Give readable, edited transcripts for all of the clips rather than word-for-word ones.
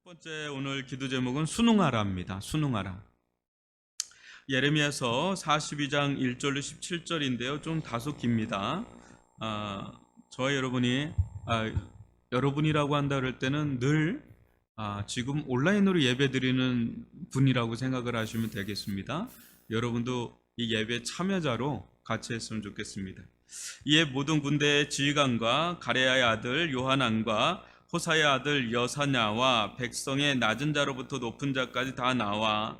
번째 오늘 기도 제목은 순응하라입니다. 순응하라. 예레미야서 42장 1절로 17절인데요. 좀 다소 깁니다. 저와 여러분이라고 한다 그럴 때는 늘 지금 온라인으로 예배드리는 분이라고 생각을 하시면 되겠습니다. 여러분도 이 예배 참여자로 같이 했으면 좋겠습니다. 이에 모든 군대의 지휘관과 가레야의 아들 요하난과 호사의 아들 여사냐와 백성의 낮은 자로부터 높은 자까지 다 나와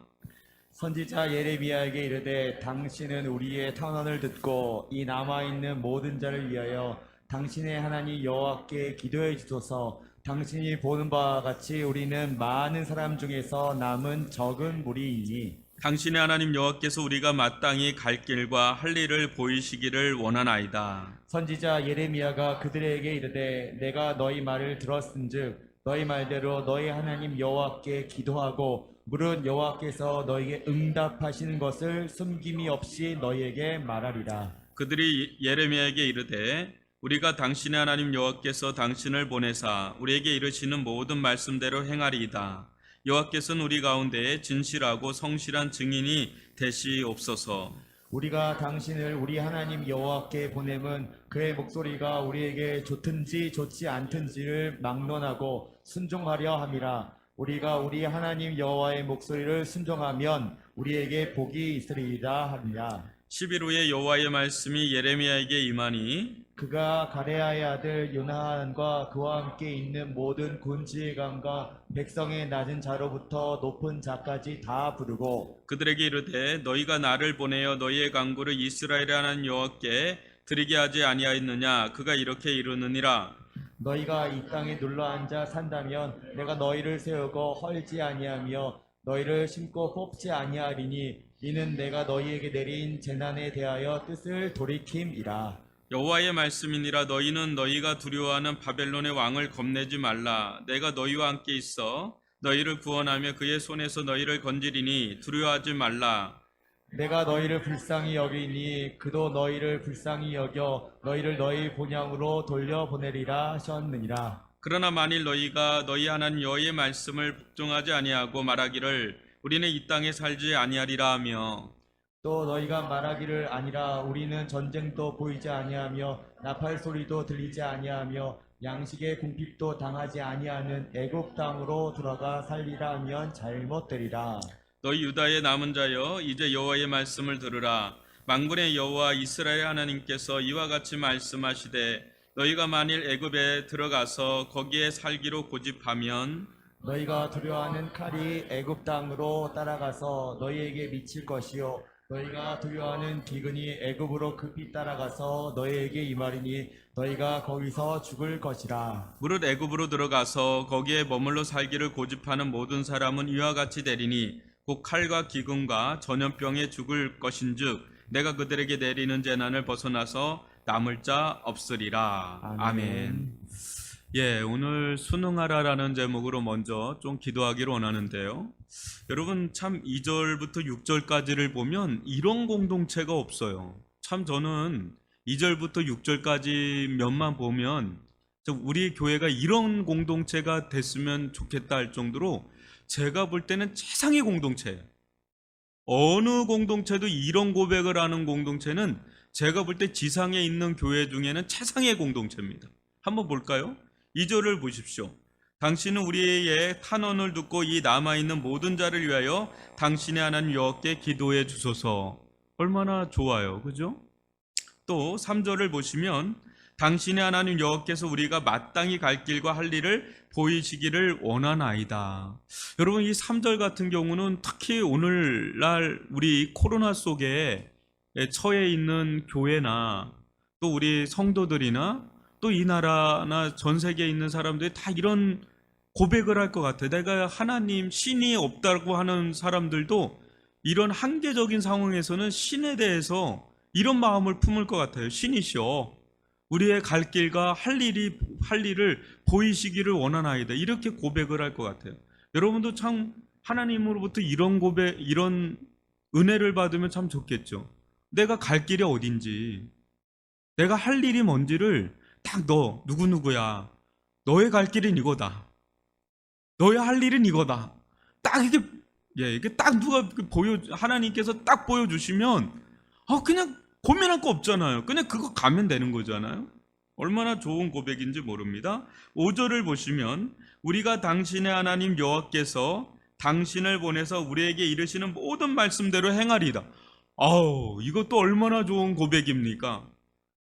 선지자 예레미야에게 이르되 당신은 우리의 탄원을 듣고 이 남아있는 모든 자를 위하여 당신의 하나님 여호와께 기도해 주소서. 당신이 보는 바와 같이 우리는 많은 사람 중에서 남은 적은 무리이니 당신의 하나님 여호와께서 우리가 마땅히 갈 길과 할 일을 보이시기를 원하나이다. 선지자 예레미야가 그들에게 이르되 내가 너희 말을 들었은즉 너희 말대로 너희 하나님 여호와께 기도하고 물은 여호와께서 너희에게 응답하시는 것을 숨김이 없이 너희에게 말하리라. 그들이 예레미야에게 이르되 우리가 당신의 하나님 여호와께서 당신을 보내사 우리에게 이르시는 모든 말씀대로 행하리이다. 여호와께서는 우리 가운데에 진실하고 성실한 증인이 되시옵소서. 우리가 당신을 우리 하나님 여호와께 보냄은 그의 목소리가 우리에게 좋든지 좋지 않든지를 막론하고 순종하려 함이라. 우리가 우리 하나님 여호와의 목소리를 순종하면 우리에게 복이 있으리이다 하리라. 10일 후에 여호와의 말씀이 예레미야에게 임하니 그가 가레야의 아들 요나한과 그와 함께 있는 모든 군지휘관과 백성의 낮은 자로부터 높은 자까지 다 부르고 그들에게 이르되 너희가 나를 보내어 너희의 간구를 이스라엘의 하나님 여호와께 드리게 하지 아니하였느냐. 그가 이렇게 이르느니라. 너희가 이 땅에 눌러앉아 산다면 내가 너희를 세우고 헐지 아니하며 너희를 심고 뽑지 아니하리니 이는 내가 너희에게 내린 재난에 대하여 뜻을 돌이킴이라. 여호와의 말씀이니라. 너희는 너희가 두려워하는 바벨론의 왕을 겁내지 말라. 내가 너희와 함께 있어 너희를 구원하며 그의 손에서 너희를 건지리니 두려워하지 말라. 내가 너희를 불쌍히 여기니 그도 너희를 불쌍히 여겨 너희를 너희 본향으로 돌려보내리라 하셨느니라. 그러나 만일 너희가 너희 하나님 여호와의 말씀을 복종하지 아니하고 말하기를 우리는 이 땅에 살지 아니하리라 하며 또 너희가 말하기를 아니라 우리는 전쟁도 보이지 아니하며 나팔 소리도 들리지 아니하며 양식의 궁핍도 당하지 아니하는 애굽 땅으로 들어가 살리라 하면 잘못되리라. 너희 유다의 남은 자여 이제 여호와의 말씀을 들으라. 만군의 여호와 이스라엘 하나님께서 이와 같이 말씀하시되 너희가 만일 애굽에 들어가서 거기에 살기로 고집하면 너희가 두려워하는 칼이 애굽 땅으로 따라가서 너희에게 미칠 것이요 너희가 두려워하는 기근이 애굽으로 급히 따라가서 너희에게 임하리니 너희가 거기서 죽을 것이라. 무릇 애굽으로 들어가서 거기에 머물러 살기를 고집하는 모든 사람은 이와 같이 되리니 곧 칼과 기근과 전염병에 죽을 것인즉 내가 그들에게 내리는 재난을 벗어나서 남을 자 없으리라. 아멘. 예, 오늘 순응하라라는 제목으로 먼저 좀 기도하기를 원하는데요. 여러분 참 2절부터 6절까지를 보면 이런 공동체가 없어요. 참 저는 2절부터 6절까지 몇만 보면 우리 교회가 이런 공동체가 됐으면 좋겠다 할 정도로 제가 볼 때는 최상의 공동체예요. 어느 공동체도 이런 고백을 하는 공동체는 제가 볼 때 지상에 있는 교회 중에는 최상의 공동체입니다. 한번 볼까요? 2절을 보십시오. 당신은 우리의 탄원을 듣고 이 남아있는 모든 자를 위하여 당신의 하나님 여호와께 기도해 주소서. 얼마나 좋아요. 그죠? 또 3절을 보시면 당신의 하나님 여호와께서 우리가 마땅히 갈 길과 할 일을 보이시기를 원하나이다. 여러분 이 3절 같은 경우는 특히 오늘날 우리 코로나 속에 처해 있는 교회나 또 우리 성도들이나 또 이 나라나 전 세계에 있는 사람들이 다 이런 고백을 할 것 같아요. 내가 하나님, 신이 없다고 하는 사람들도 이런 한계적인 상황에서는 신에 대해서 이런 마음을 품을 것 같아요. 신이시여, 우리의 갈 길과 할 일을 보이시기를 원하나이다. 이렇게 고백을 할 것 같아요. 여러분도 참 하나님으로부터 이런 고백, 이런 은혜를 받으면 참 좋겠죠. 내가 갈 길이 어딘지, 내가 할 일이 뭔지를 딱 너 누구누구야, 너의 갈 길은 이거다, 너의 할 일은 이거다. 딱 이게 이게 딱 누가 하나님께서 딱 보여주시면 그냥 고민할 거 없잖아요. 그냥 그거 가면 되는 거잖아요. 얼마나 좋은 고백인지 모릅니다. 5절을 보시면 우리가 당신의 하나님 여호와께서 당신을 보내서 우리에게 이르시는 모든 말씀대로 행하리이다. 이것도 얼마나 좋은 고백입니까?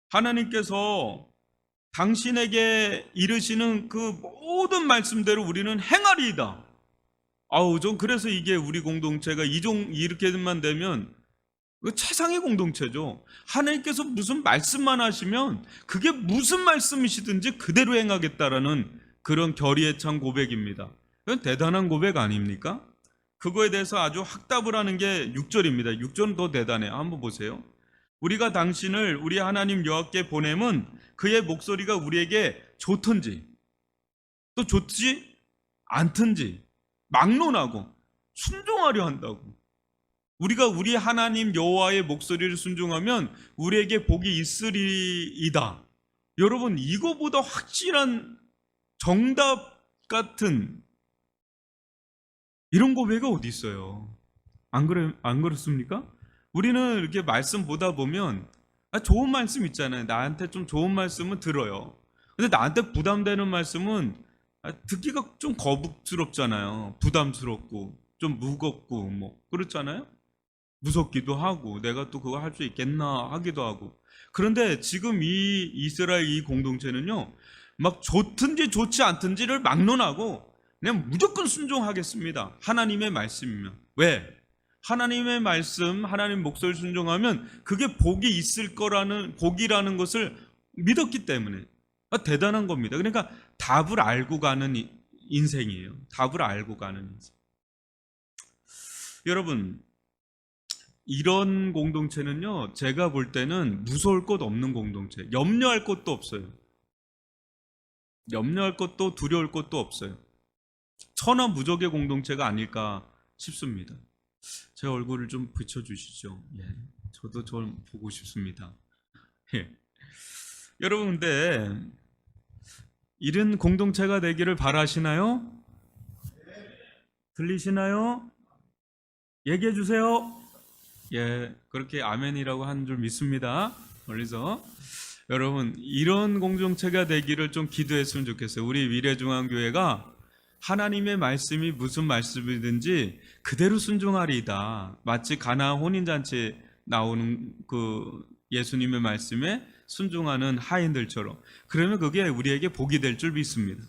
하나님께서 당신에게 이르시는 그 모든 말씀대로 우리는 행하리이다. 전 그래서 이게 우리 공동체가 이렇게만 되면 최상의 공동체죠. 하나님께서 무슨 말씀만 하시면 그게 무슨 말씀이시든지 그대로 행하겠다라는 그런 결의에 찬 고백입니다. 그건 대단한 고백 아닙니까? 그거에 대해서 아주 확답을 하는 게 6절입니다. 6절은 더 대단해요. 한번 보세요. 우리가 당신을 우리 하나님 여호와께 보냄은 그의 목소리가 우리에게 좋든지 또 좋지 않든지 막론하고 순종하려 한다고. 우리가 우리 하나님 여호와의 목소리를 순종하면 우리에게 복이 있으리이다. 여러분, 이거보다 확실한 정답 같은 이런 고백이 어디 있어요? 안 그렇습니까? 우리는 이렇게 말씀 보다 보면 좋은 말씀 있잖아요. 나한테 좀 좋은 말씀은 들어요. 근데 나한테 부담되는 말씀은 듣기가 좀 거북스럽잖아요. 부담스럽고 좀 무겁고 그렇잖아요. 무섭기도 하고 내가 또 그거 할 수 있겠나 하기도 하고. 그런데 지금 이 이스라엘 이 공동체는요, 막 좋든지 좋지 않든지를 막론하고 그냥 무조건 순종하겠습니다. 하나님의 말씀이면. 왜? 하나님의 말씀, 하나님 목소리를 순종하면 그게 복이 있을 거라는, 복이라는 것을 믿었기 때문에. 대단한 겁니다. 그러니까 답을 알고 가는 인생이에요. 답을 알고 가는 인생. 여러분, 이런 공동체는요, 제가 볼 때는 무서울 것 없는 공동체, 염려할 것도 없어요. 염려할 것도 두려울 것도 없어요. 천하무적의 공동체가 아닐까 싶습니다. 제 얼굴을 좀 비춰주시죠. 저도 좀 보고 싶습니다. 여러분, 근데 이런 공동체가 되기를 바라시나요? 들리시나요? 얘기해 주세요. 그렇게 아멘이라고 한 줄 믿습니다. 멀리서. 여러분, 이런 공동체가 되기를 좀 기도했으면 좋겠어요. 우리 미래중앙교회가 하나님의 말씀이 무슨 말씀이든지 그대로 순종하리이다. 마치 가나 혼인잔치에 나오는 그 예수님의 말씀에 순종하는 하인들처럼. 그러면 그게 우리에게 복이 될 줄 믿습니다.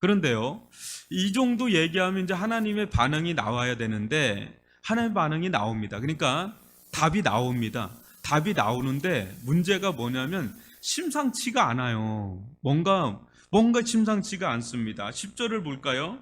그런데요, 이 정도 얘기하면 이제 하나님의 반응이 나와야 되는데 하나님의 반응이 나옵니다. 그러니까 답이 나옵니다. 답이 나오는데 문제가 뭐냐면 심상치가 않아요. 뭔가 심상치가 않습니다. 10절을 볼까요?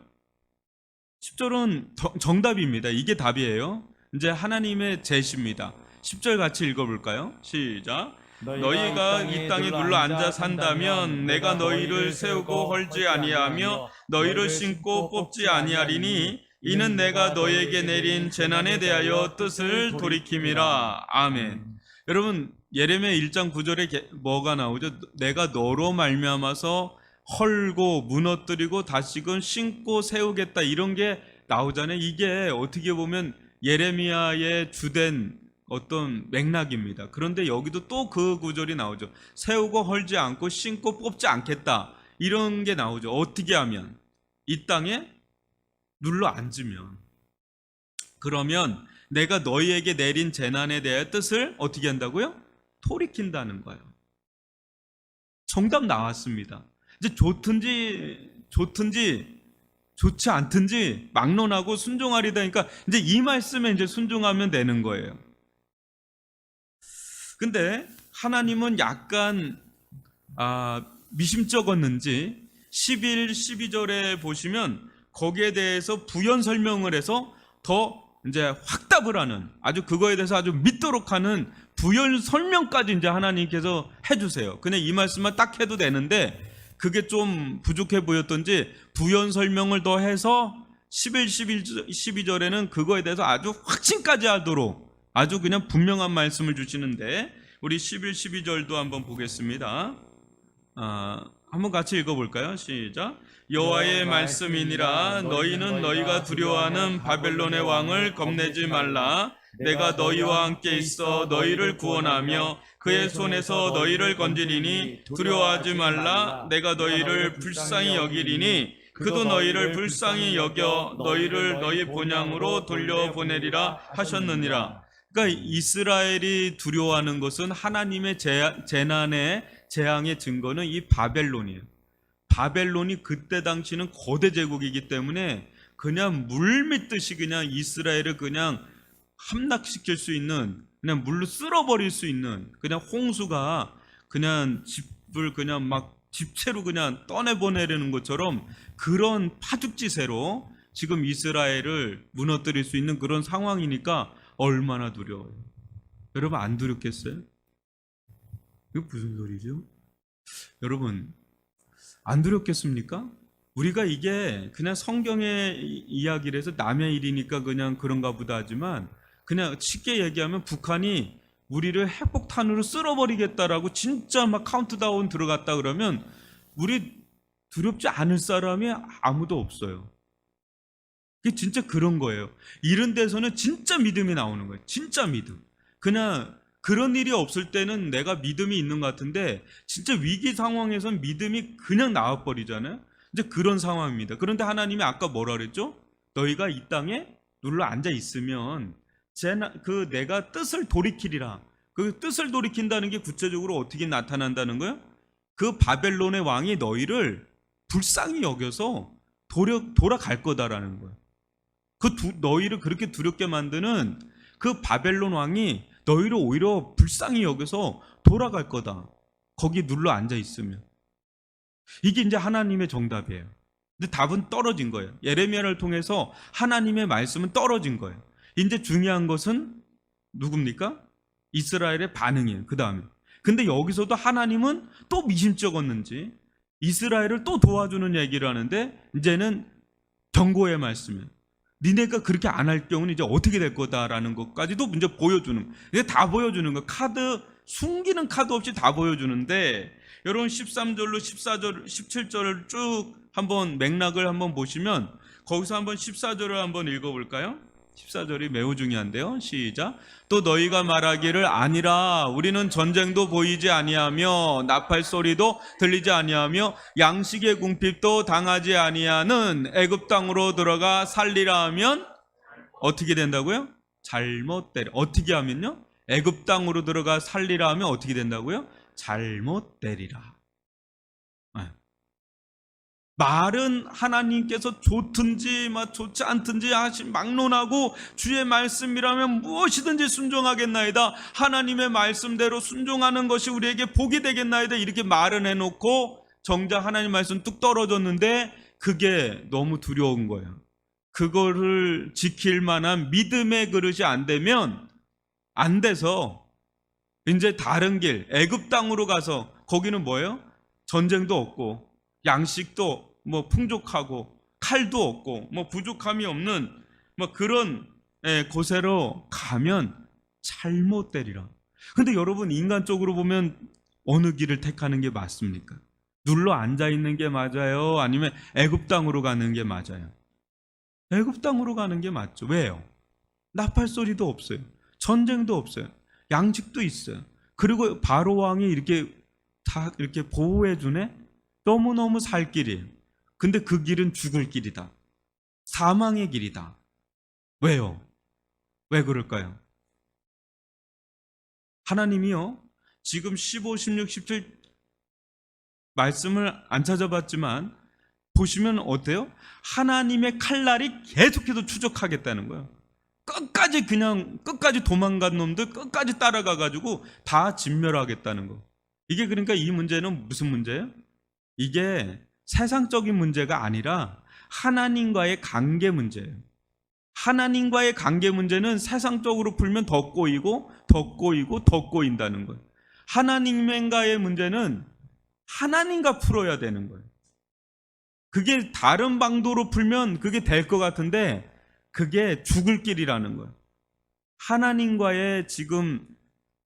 10절은 정답입니다. 이게 답이에요. 이제 하나님의 제시입니다. 10절 같이 읽어볼까요? 시작. 너희가 이 땅에 눌러 앉아 산다면 내가 너희를 세우고 헐지 아니하며 너희를 심고 뽑지 아니하리니 이는 내가 너희에게 내린 재난에 대하여 뜻을 돌이킴이라. 아멘. 여러분, 예레미야 1장 9절에 뭐가 나오죠? 내가 너로 말미암아서 헐고 무너뜨리고 다시금 심고 세우겠다, 이런 게 나오잖아요. 이게 어떻게 보면 예레미야의 주된 어떤 맥락입니다. 그런데 여기도 또 그 구절이 나오죠. 세우고 헐지 않고 심고 뽑지 않겠다, 이런 게 나오죠. 어떻게 하면? 이 땅에 눌러 앉으면. 그러면 내가 너희에게 내린 재난에 대해 뜻을 어떻게 한다고요? 돌이킨다는 거예요. 정답 나왔습니다. 이제 좋든지 좋지 않든지 막론하고 순종하리다. 그러니까 이제 이 말씀에 이제 순종하면 되는 거예요. 근데 하나님은 약간 미심쩍었는지 11, 12절에 보시면 거기에 대해서 부연 설명을 해서 더 이제 확답을 하는, 아주 그거에 대해서 아주 믿도록 하는 부연 설명까지 이제 하나님께서 해주세요. 그냥 이 말씀만 딱 해도 되는데 그게 좀 부족해 보였던지 부연 설명을 더 해서 11, 12절에는 그거에 대해서 아주 확신까지 하도록 아주 그냥 분명한 말씀을 주시는데, 우리 11, 12절도 한번 보겠습니다. 한번 같이 읽어볼까요? 시작. 여호와의 말씀이니라. 너희는 너희가 두려워하는 바벨론의 왕을 겁내지 말라. 내가 너희와 함께 있어 너희를 구원하며 그의 손에서 너희를 건지리니 두려워하지 말라. 내가 너희를 불쌍히 여기리니 그도 너희를 불쌍히 여겨 너희를 너희 본향으로 돌려보내리라 하셨느니라. 그러니까 이스라엘이 두려워하는 것은 하나님의 재난의 재앙의 증거는 이 바벨론이에요. 바벨론이 그때 당시는 거대 제국이기 때문에 그냥 물밀듯이 그냥 이스라엘을 그냥 함락시킬 수 있는, 그냥 물로 쓸어버릴 수 있는, 그냥 홍수가 그냥 집을 그냥 막 집채로 그냥 떠내보내려는 것처럼 그런 파죽지세로 지금 이스라엘을 무너뜨릴 수 있는 그런 상황이니까 얼마나 두려워요. 여러분 안 두렵겠어요? 이거 무슨 소리죠? 여러분 안 두렵겠습니까? 우리가 이게 그냥 성경의 이야기를 해서 남의 일이니까 그냥 그런가 보다 하지만, 그냥 쉽게 얘기하면 북한이 우리를 핵폭탄으로 쓸어버리겠다라고 진짜 막 카운트다운 들어갔다 그러면 우리 두렵지 않을 사람이 아무도 없어요. 그게 진짜 그런 거예요. 이런 데서는 진짜 믿음이 나오는 거예요. 진짜 믿음. 그냥 그런 일이 없을 때는 내가 믿음이 있는 것 같은데 진짜 위기 상황에선 믿음이 그냥 나와버리잖아요. 이제 그런 상황입니다. 그런데 하나님이 아까 뭐라 그랬죠? 너희가 이 땅에 눌러 앉아 있으면 내가 뜻을 돌이키리라. 그 뜻을 돌이킨다는 게 구체적으로 어떻게 나타난다는 거예요? 그 바벨론의 왕이 너희를 불쌍히 여겨서 돌아갈 거다라는 거예요. 너희를 그렇게 두렵게 만드는 그 바벨론 왕이 너희를 오히려 불쌍히 여겨서 돌아갈 거다. 거기 눌러 앉아 있으면. 이게 이제 하나님의 정답이에요. 근데 답은 떨어진 거예요. 예레미야를 통해서 하나님의 말씀은 떨어진 거예요. 이제 중요한 것은 누굽니까? 이스라엘의 반응이에요. 그 다음에. 근데 여기서도 하나님은 또 미심쩍었는지 이스라엘을 또 도와주는 얘기를 하는데 이제는 경고의 말씀이에요. 니네가 그렇게 안 할 경우는 이제 어떻게 될 거다라는 것까지도 이제 보여주는 거예요. 이제 다 보여주는 거예요. 숨기는 카드 없이 다 보여주는데, 여러분 13절로 14절, 17절을 쭉 한번 맥락을 한번 보시면 거기서 한번 14절을 한번 읽어볼까요? 14절이 매우 중요한데요. 시작. 또 너희가 말하기를 아니라 우리는 전쟁도 보이지 아니하며 나팔 소리도 들리지 아니하며 양식의 궁핍도 당하지 아니하는 애굽 땅으로 들어가 살리라 하면 어떻게 된다고요? 잘못되리. 어떻게 하면요? 애굽 땅으로 들어가 살리라 하면 어떻게 된다고요? 잘못되리라. 말은 하나님께서 좋든지 좋지 않든지 막론하고 주의 말씀이라면 무엇이든지 순종하겠나이다. 하나님의 말씀대로 순종하는 것이 우리에게 복이 되겠나이다. 이렇게 말은 해놓고 정작 하나님 말씀 뚝 떨어졌는데 그게 너무 두려운 거예요. 그거를 지킬 만한 믿음의 그릇이 안 되면 안 돼서 이제 다른 길, 애굽 땅으로 가서 거기는 뭐예요? 전쟁도 없고 양식도 풍족하고 칼도 없고 부족함이 없는 그런 곳으로 가면 잘못되리라. 근데 여러분 인간적으로 보면 어느 길을 택하는 게 맞습니까? 눌러 앉아 있는 게 맞아요? 아니면 애굽 땅으로 가는 게 맞아요? 애굽 땅으로 가는 게 맞죠. 왜요? 나팔 소리도 없어요. 전쟁도 없어요. 양식도 있어요. 그리고 바로 왕이 이렇게 다 이렇게 보호해 주네. 너무너무 살 길이에요. 근데 그 길은 죽을 길이다. 사망의 길이다. 왜요? 왜 그럴까요? 하나님이요, 지금 15, 16, 17 말씀을 안 찾아봤지만 보시면 어때요? 하나님의 칼날이 계속해서 추적하겠다는 거예요. 끝까지 도망간 놈들 끝까지 따라가가지고 다 진멸하겠다는 거. 이게 그러니까 이 문제는 무슨 문제예요? 이게 세상적인 문제가 아니라 하나님과의 관계 문제예요. 하나님과의 관계 문제는 세상적으로 풀면 더 꼬이고 더 꼬이고 더 꼬인다는 거예요. 하나님과의 문제는 하나님과 풀어야 되는 거예요. 그게 다른 방도로 풀면 그게 될 것 같은데 그게 죽을 길이라는 거예요. 하나님과의 지금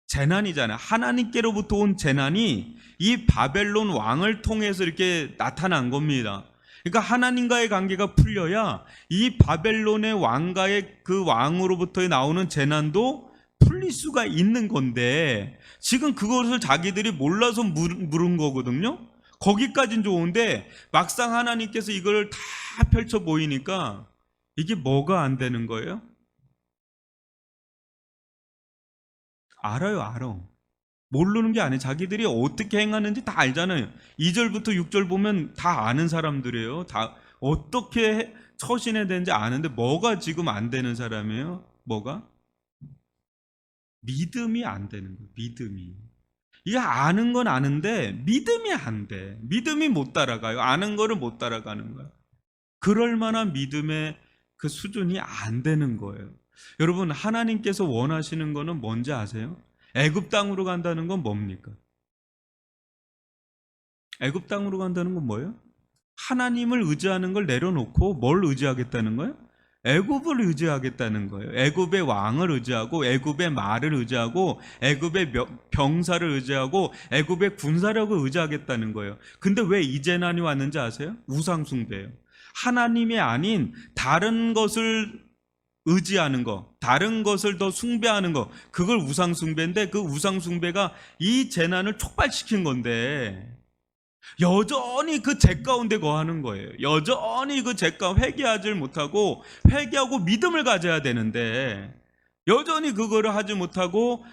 재난이잖아요. 하나님께로부터 온 재난이 이 바벨론 왕을 통해서 이렇게 나타난 겁니다. 그러니까 하나님과의 관계가 풀려야 이 바벨론의 왕가의 그 왕으로부터 나오는 재난도 풀릴 수가 있는 건데, 지금 그것을 자기들이 몰라서 물은 거거든요. 거기까진 좋은데 막상 하나님께서 이걸 다 펼쳐 보이니까 이게 뭐가 안 되는 거예요? 알아. 모르는 게 아니에요. 자기들이 어떻게 행하는지 다 알잖아요. 2절부터 6절 보면 다 아는 사람들이에요. 다 어떻게 처신해야 되는지 아는데 뭐가 지금 안 되는 사람이에요? 뭐가? 믿음이 안 되는 거예요. 믿음이. 이게 아는 건 아는데 믿음이 안 돼. 믿음이 못 따라가요. 아는 거를 못 따라가는 거예요. 그럴 만한 믿음의 그 수준이 안 되는 거예요. 여러분, 하나님께서 원하시는 거는 뭔지 아세요? 애굽 땅으로 간다는 건 뭡니까? 애굽 땅으로 간다는 건 뭐예요? 하나님을 의지하는 걸 내려놓고 뭘 의지하겠다는 거예요? 애굽을 의지하겠다는 거예요. 애굽의 왕을 의지하고, 애굽의 말을 의지하고, 애굽의 병사를 의지하고, 애굽의 군사력을 의지하겠다는 거예요. 근데 왜 이 재난이 왔는지 아세요? 우상 숭배예요. 하나님이 아닌 다른 것을 의지하는 거, 다른 것을 더 숭배하는 거, 그걸 우상 숭배인데, 그 우상 숭배가 이 재난을 촉발시킨 건데, 여전히 그 죄 가운데 거하는 거예요. 여전히 그 죄가 회개하지 못하고, 회개하고 믿음을 가져야 되는데 여전히 그거를 하지 못하고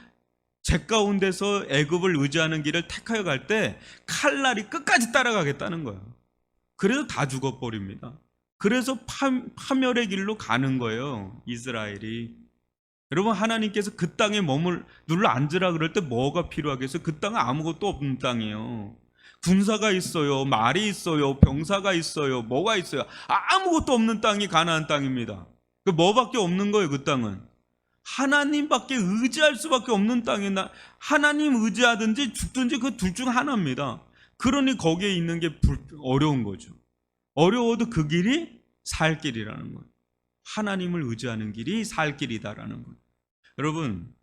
죄 가운데서 애굽을 의지하는 길을 택하여 갈 때 칼날이 끝까지 따라가겠다는 거예요. 그래서 다 죽어버립니다. 그래서 파멸의 길로 가는 거예요, 이스라엘이. 여러분, 하나님께서 그 땅에 눌러 앉으라 그럴 때 뭐가 필요하겠어요? 그 땅은 아무것도 없는 땅이에요. 군사가 있어요, 말이 있어요, 병사가 있어요, 뭐가 있어요. 아무것도 없는 땅이 가나안 땅입니다. 그 뭐밖에 없는 거예요, 그 땅은. 하나님밖에 의지할 수밖에 없는 땅이나, 하나님 의지하든지 죽든지 그 둘 중 하나입니다. 그러니 거기에 있는 게 어려운 거죠. 어려워도 그 길이 살 길이라는 거예요. 하나님을 의지하는 길이 살 길이다라는 거예요. 여러분,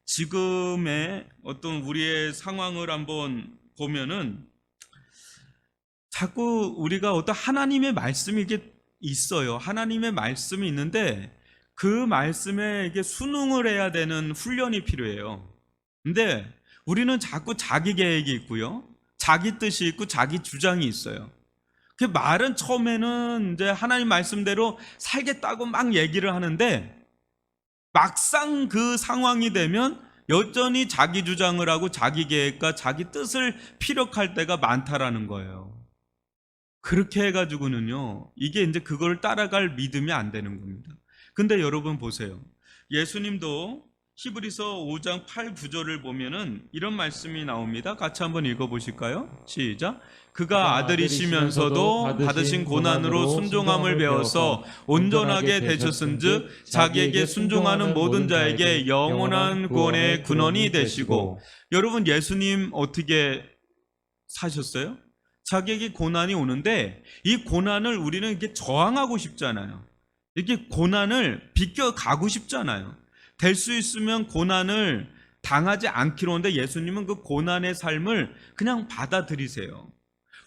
지금의 어떤 우리의 상황을 한번 보면은 자꾸 우리가 어떤 하나님의 말씀이 이게 있어요. 하나님의 말씀이 있는데 그 말씀에 이게 순응을 해야 되는 훈련이 필요해요. 근데 우리는 자꾸 자기 계획이 있고요, 자기 뜻이 있고 자기 주장이 있어요. 그 말은 처음에는 이제 하나님 말씀대로 살겠다고 막 얘기를 하는데 막상 그 상황이 되면 여전히 자기 주장을 하고 자기 계획과 자기 뜻을 피력할 때가 많다라는 거예요. 그렇게 해가지고는요, 이게 이제 그걸 따라갈 믿음이 안 되는 겁니다. 근데 여러분 보세요. 예수님도 히브리서 5장 8, 9절을 보면은 이런 말씀이 나옵니다. 같이 한번 읽어보실까요? 시작. 그가 아들이시면서도 받으신 고난으로 순종함을 배워서 온전하게 되셨은즉 자기에게 순종하는 모든 자에게 영원한 구원의 근원이 되시고. 여러분, 예수님 어떻게 사셨어요? 자기에게 고난이 오는데 이 고난을 우리는 이렇게 저항하고 싶잖아요. 이렇게 고난을 비껴가고 싶잖아요. 될 수 있으면 고난을 당하지 않기로 하는데 예수님은 그 고난의 삶을 그냥 받아들이세요.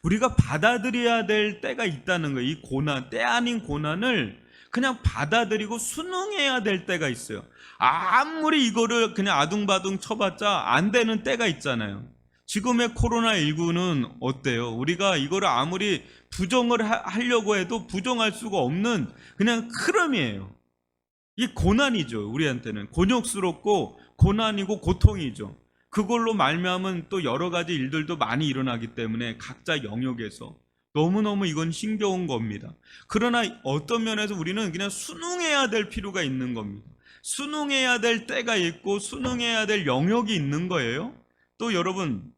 우리가 받아들여야 될 때가 있다는 거예요. 이 고난, 때 아닌 고난을 그냥 받아들이고 순응해야 될 때가 있어요. 아무리 이거를 그냥 아둥바둥 쳐봤자 안 되는 때가 있잖아요. 지금의 코로나19는 어때요? 우리가 이거를 아무리 부정을 하려고 해도 부정할 수가 없는 그냥 흐름이에요. 이게 고난이죠. 우리한테는 곤욕스럽고 고난이고 고통이죠. 그걸로 말미암은 또 여러 가지 일들도 많이 일어나기 때문에 각자 영역에서 너무너무 이건 힘겨운 겁니다. 그러나 어떤 면에서 우리는 그냥 순응해야 될 필요가 있는 겁니다. 순응해야 될 때가 있고 순응해야 될 영역이 있는 거예요. 또 여러분,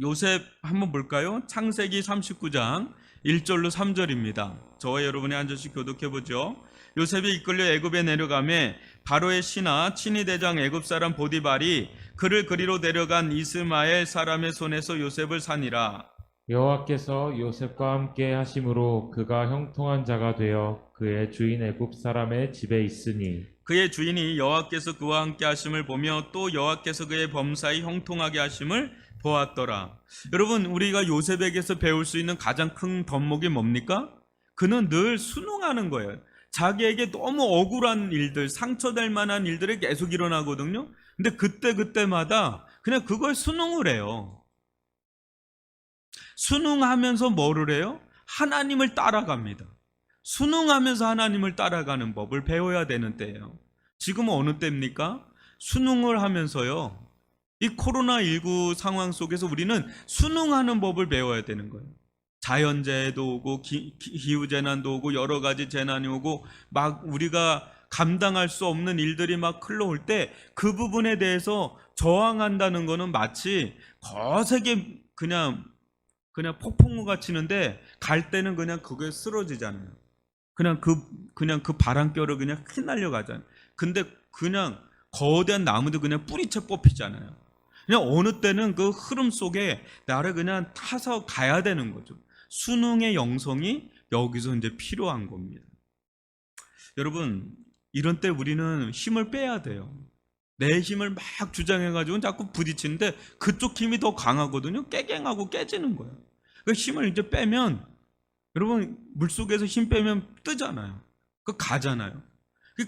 요셉 한번 볼까요? 창세기 39장 1절로 3절입니다. 저와 여러분이 한 절씩 교독해보죠. 요셉이 이끌려 애굽에 내려가매 바로의 신하 친위대장 애굽 사람 보디발이 그를 그리로 데려간 이스마엘 사람의 손에서 요셉을 산이라. 여호와께서 요셉과 함께 하심으로 그가 형통한 자가 되어 그의 주인 애굽 사람의 집에 있으니 그의 주인이 여호와께서 그와 함께 하심을 보며 또 여호와께서 그의 범사에 형통하게 하심을 보았더라. 여러분, 우리가 요셉에게서 배울 수 있는 가장 큰 덕목이 뭡니까? 그는 늘 순응하는 거예요. 자기에게 너무 억울한 일들, 상처될 만한 일들이 계속 일어나거든요. 근데 그때마다 그냥 그걸 순응을 해요. 순응하면서 뭐를 해요? 하나님을 따라갑니다. 순응하면서 하나님을 따라가는 법을 배워야 되는 때예요. 지금은 어느 때입니까? 순응을 하면서요, 이 코로나19 상황 속에서 우리는 순응하는 법을 배워야 되는 거예요. 자연재해도 오고 기후재난도 오고 여러 가지 재난이 오고 막 우리가 감당할 수 없는 일들이 막 흘러올 때 그 부분에 대해서 저항한다는 거는 마치 거세게 그냥 폭풍우가 치는데 갈 때는 그냥 그게 쓰러지잖아요. 그냥 그 바람결을 그냥 휘날려 가잖아요. 근데 그냥 거대한 나무도 그냥 뿌리채 뽑히잖아요. 그냥 어느 때는 그 흐름 속에 나를 그냥 타서 가야 되는 거죠. 순응의 영성이 여기서 이제 필요한 겁니다. 여러분, 이런 때 우리는 힘을 빼야 돼요. 내 힘을 막 주장해가지고 자꾸 부딪히는데 그쪽 힘이 더 강하거든요. 깨갱하고 깨지는 거예요. 그 힘을 이제 빼면, 여러분, 물속에서 힘 빼면 뜨잖아요. 그 가잖아요.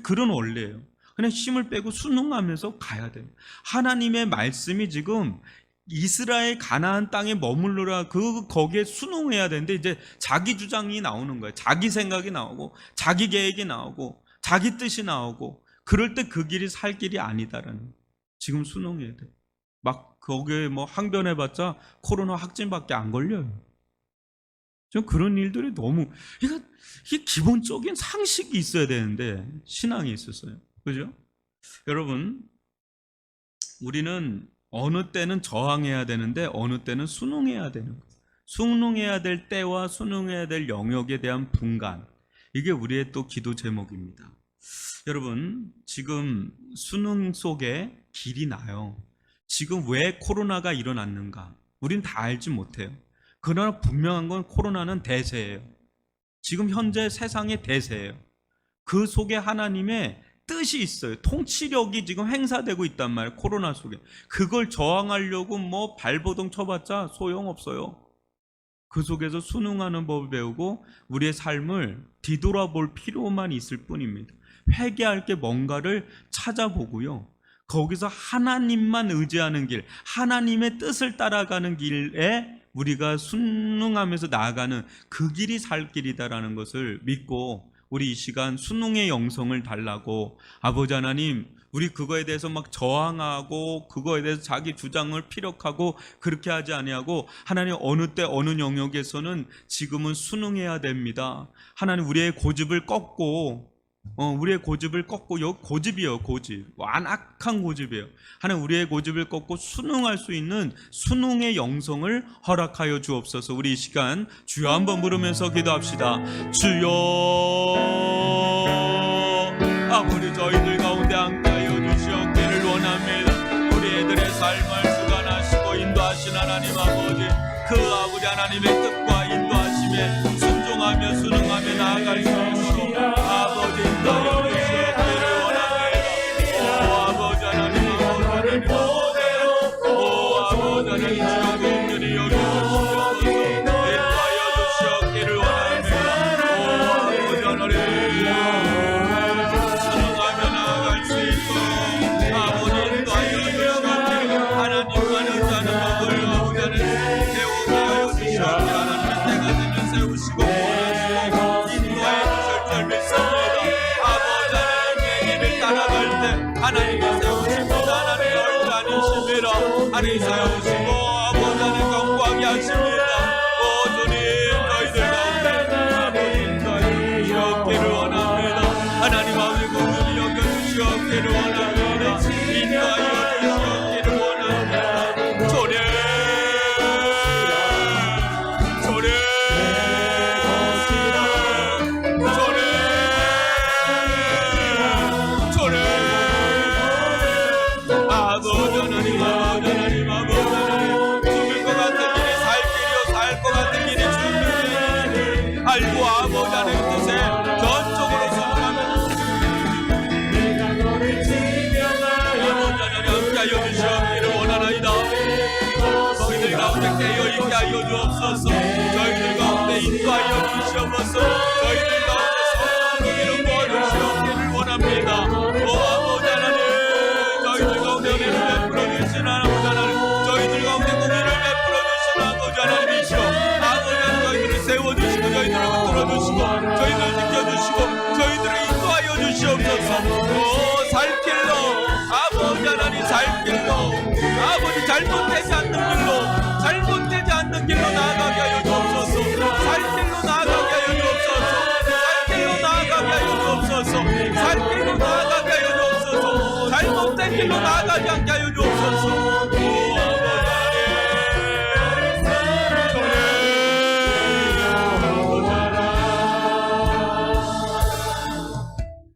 그런 원리예요. 그냥 힘을 빼고 순응하면서 가야 돼요. 하나님의 말씀이 지금 이스라엘 가나안 땅에 머물러라, 거기에 순응해야 되는데 이제 자기 주장이 나오는 거예요. 자기 생각이 나오고 자기 계획이 나오고 자기 뜻이 나오고, 그럴 때 그 길이 살 길이 아니다라는, 지금 순응해야 돼요. 막 거기에 뭐 항변해봤자 코로나 확진밖에 안 걸려요. 좀 그런 일들이 너무, 이게 기본적인 상식이 있어야 되는데 신앙이 있었어요. 그죠? 여러분, 우리는 어느 때는 저항해야 되는데 어느 때는 순응해야 되는 거예요. 순응해야 될 때와 순응해야 될 영역에 대한 분간, 이게 우리의 또 기도 제목입니다. 여러분, 지금 순응 속에 길이 나요. 지금 왜 코로나가 일어났는가? 우린 다 알지 못해요. 그러나 분명한 건 코로나는 대세예요. 지금 현재 세상의 대세예요. 그 속에 하나님의 뜻이 있어요. 통치력이 지금 행사되고 있단 말이에요. 코로나 속에. 그걸 저항하려고 뭐 발버둥 쳐봤자 소용없어요. 그 속에서 순응하는 법을 배우고 우리의 삶을 뒤돌아볼 필요만 있을 뿐입니다. 회개할 게 뭔가를 찾아보고요, 거기서 하나님만 의지하는 길, 하나님의 뜻을 따라가는 길에 우리가 순응하면서 나아가는 그 길이 살 길이다라는 것을 믿고, 우리 이 시간 순응의 영성을 달라고, 아버지 하나님, 우리 그거에 대해서 막 저항하고 그거에 대해서 자기 주장을 피력하고 그렇게 하지 아니하고, 하나님 어느 때 어느 영역에서는 지금은 순응해야 됩니다. 하나님, 우리의 고집을 꺾고 고집이에요. 고집, 완악한 고집이에요. 하나님, 우리의 고집을 꺾고 순응할 수 있는 순응의 영성을 허락하여 주옵소서. 우리 이 시간 주여 한번 부르면서 기도합시다. 주여, 아버지, 저희들 가운데 함께하여 주시옵기를 원합니다. 우리 애들의 삶을 주관하시고 인도하신 하나님 아버지, 그 아버지 하나님의 뜻과 인도하심에 순종하며 순응하며 나아갈 수 있도록 아버지 인도하여 주시옵기를 원합니다. 오 아버지 하나님, 오 아버지 하나님, 주여 긍휼히 여겨주시옵소서. 인도하여 주시옵기를 원합니다. 오 아버지 하나님, 순응하며 나아갈 수 있도록 아버지 인도하여 주시옵기를, 하나님만 의지하는 법을 아버지 하나님 배우게 하여 주시옵기를 하나님 때가 되면 세우시고 구원하시고 인도하여 주실 줄 믿습니다. 아버지 하나님의 길을 따라갈 때 하나님이 세우십니다. 하나님 얼굴 아니십니다. 하나님 세우시고 아버지 하나님 건강하게 하십니다. 오 주님, 저희들 가운데 아버지 인도하여 주시옵기를 원합니다. 하나님 아버지 긍휼히 여겨주시옵기를 원합니다. 인도하여 주시옵기를 원합니다. 주님, 알고 아버지 하나님 뜻에 전적 세워주시고 저희들을 붙들어주시고 저희들을 지켜주시고 저희들을 인도하여 주시옵소서. 살 길로 아버지 하나님 살 길로 아버지 잘못되지 않는 길로 잘못되지 않는 길로 나아가게 하여 주옵소서. 살 길로 나아가게 하여 주옵소서. 살 길로 나아가게 하여 주옵소서. 살 길로 나아가게 하여 주옵소서. 잘못된 길로 나아가지 않게 하여 주옵소서.